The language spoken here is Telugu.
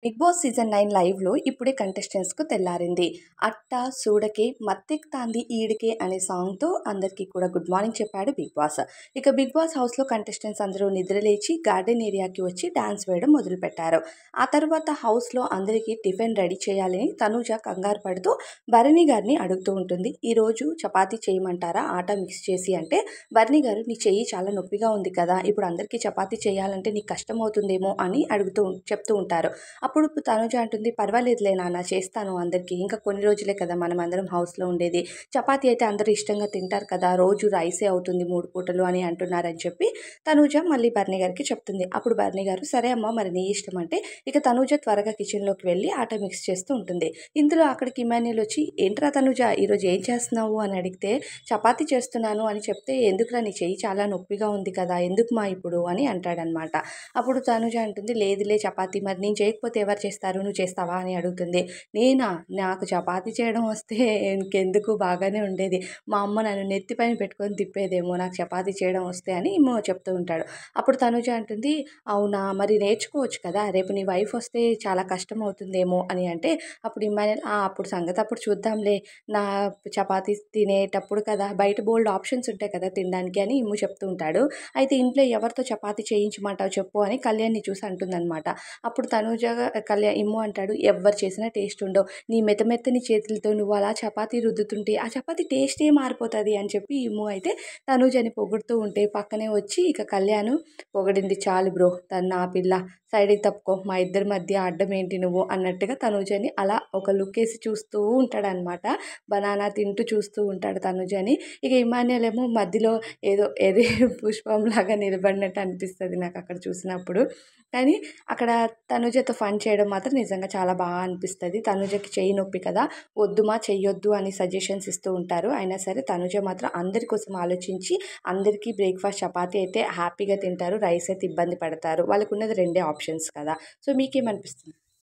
బిగ్ బాస్ సీజన్ 9 లైవ్‌లో ఇప్పుడే కంటెస్టెంట్స్‌కు తెల్లారింది. 'అట్ట సూడకే మత్తెక్కుతాంది ఈడికే' అనే సాంగ్‌తో అందరికీ కూడా గుడ్ మార్నింగ్ చెప్పాడు బిగ్ బాస్. ఇక బిగ్ బాస్ హౌస్‌లో కంటెస్టెంట్స్ అందరూ నిద్రలేచి గార్డెన్ ఏరియాకి వచ్చి డాన్స్ వేయడం మొదలుపెట్టారు. ఆ తర్వాత హౌస్‌లో అందరికీ టిఫిన్ రెడీ చేయాలని తనూజ కంగారు పడుతూ భరణి గారిని అడుగుతూ ఉంటుంది. "ఈరోజు చపాతీ చేయమంటారా ఆట మిక్స్ చేసి" అంటే భరణి గారు "నీ చెయ్యి చాలా నొప్పిగా ఉంది కదా! ఇప్పుడు అందరికీ చపాతీ చేయాలంటే నీకు కష్టమవుతుందేమో" అని చెప్తూ ఉంటారు. అప్పుడు తనుజ అంటుంది, "పర్వాలేదులే నాన్న చేస్తాను అందరికీ. ఇంకా కొన్ని రోజులే కదా మనం అందరం హౌస్‌లో ఉండేది. చపాతీ అయితే అందరూ ఇష్టంగా తింటారు కదా! రోజు రైసే అవుతుంది 3 పూటలు" అని అంటున్నారని చెప్పి తనూజ మళ్ళీ భరణి గారికి చెప్తుంది. అప్పుడు భరణి గారు, "సరే అమ్మ మరి నీ ఇష్టం" అంటే ఇక తనూజ త్వరగా కిచెన్‌లోకి వెళ్ళి ఆట మిక్స్ చేస్తూ ఉంటుంది. ఇందులో అక్కడికి ఇమాన్యుయల్ వచ్చి, "ఏంట్రా తనూజ ఈరోజు ఏం చేస్తున్నావు?" అని అడిగితే, "చపాతీ చేస్తున్నాను" అని చెప్తే, "ఎందుకురా నీ చెయ్యి చాలా నొప్పిగా ఉంది కదా! ఎందుకుమా ఇప్పుడు" అని అంటాడనమాట. అప్పుడు తనుజ అంటుంది, "లేదులే చపాతీ మరి నేను చేయకపోతే ఎవరు చేస్తారు? నువ్వు చేస్తావా?" అని అడుగుతుంది. "నేనా? నాకు చపాతీ చేయడం వస్తే ఇంకెందుకు బాగానే ఉండేది. మా అమ్మ నన్ను నెత్తి పైన పెట్టుకొని తిప్పేదేమో నాకు చపాతీ చేయడం వస్తే" అని ఏమో చెప్తూ ఉంటాడు. అప్పుడు తనుజ అంటుంది, "అవునా? మరి నేర్చుకోవచ్చు కదా! రేపు నీ వైఫ్ వస్తే చాలా కష్టం అవుతుందేమో" అని అంటే, అప్పుడు ఇమ్మాన్యుయల్, అప్పుడు సంగతి అప్పుడు చూద్దాంలే. నా చపాతీ తినేటప్పుడు కదా! బయట బోలెడు ఆప్షన్స్ ఉంటాయి కదా తినడానికి" అని ఇమ్ము చెప్తూ ఉంటాడు. అయితే ఇంట్లో ఎవరితో చపాతీ చేయించమంటావు చెప్పు అని కళ్యాణ్‌ని చూసి అంటుందనమాట. అప్పుడు తనూజ ఇమ్ము అంటాడు, "ఎవ్వరు చేసినా టేస్ట్ ఉండవు. నీ మెత్తని చేతులతో నువ్వు అలా చపాతీ రుద్దుతుంటే ఆ చపాతీ టేస్టే మారిపోతది" అని చెప్పి ఇమ్ము అయితే తనూజని పొగుడుతూ ఉంటే పక్కనే వచ్చి ఇక కళ్యాణ్, "పొగిడింది చాలు బ్రో తను నా పిల్ల. సైడ్‌కి తప్పుకో. మా ఇద్దరి మధ్య అడ్డం ఏంటి నువ్వు" అన్నట్టుగా తనూజని అలా ఒక లుక్కేసి చూస్తూ ఉంటాడనమాట. బనానా తింటూ చూస్తూ ఉంటాడు తనూజని. ఇక ఇమాన్యుయల్ ఏమో మధ్యలో ఏదో ఎర్రి పుష్పంలాగా నిలబడినట్టు అనిపిస్తది నాకక్కడ చూసినప్పుడు. కానీ అక్కడ తనుజతో ఫన్ చేయడం మాత్రం నిజంగా చాలా అనిపిస్తది. తనుజకి చెయ్యి నొప్పి కదా! "వద్దుమా చెయ్యొద్దు" అని సజెషన్స్ ఇస్తూ ఉంటారు. అయినా సరే తనుజ మాత్రం అందరి కోసం ఆలోచించి అందరికీ బ్రేక్‌ఫాస్ట్ చపాతీ అయితే హ్యాపీగా తింటారు. రైస్ అయితే ఇబ్బంది పడతారు. వాళ్ళకున్నది రెండే ఆప్షన్స్ కదా! సో, మీకేమనిపిస్తుంది?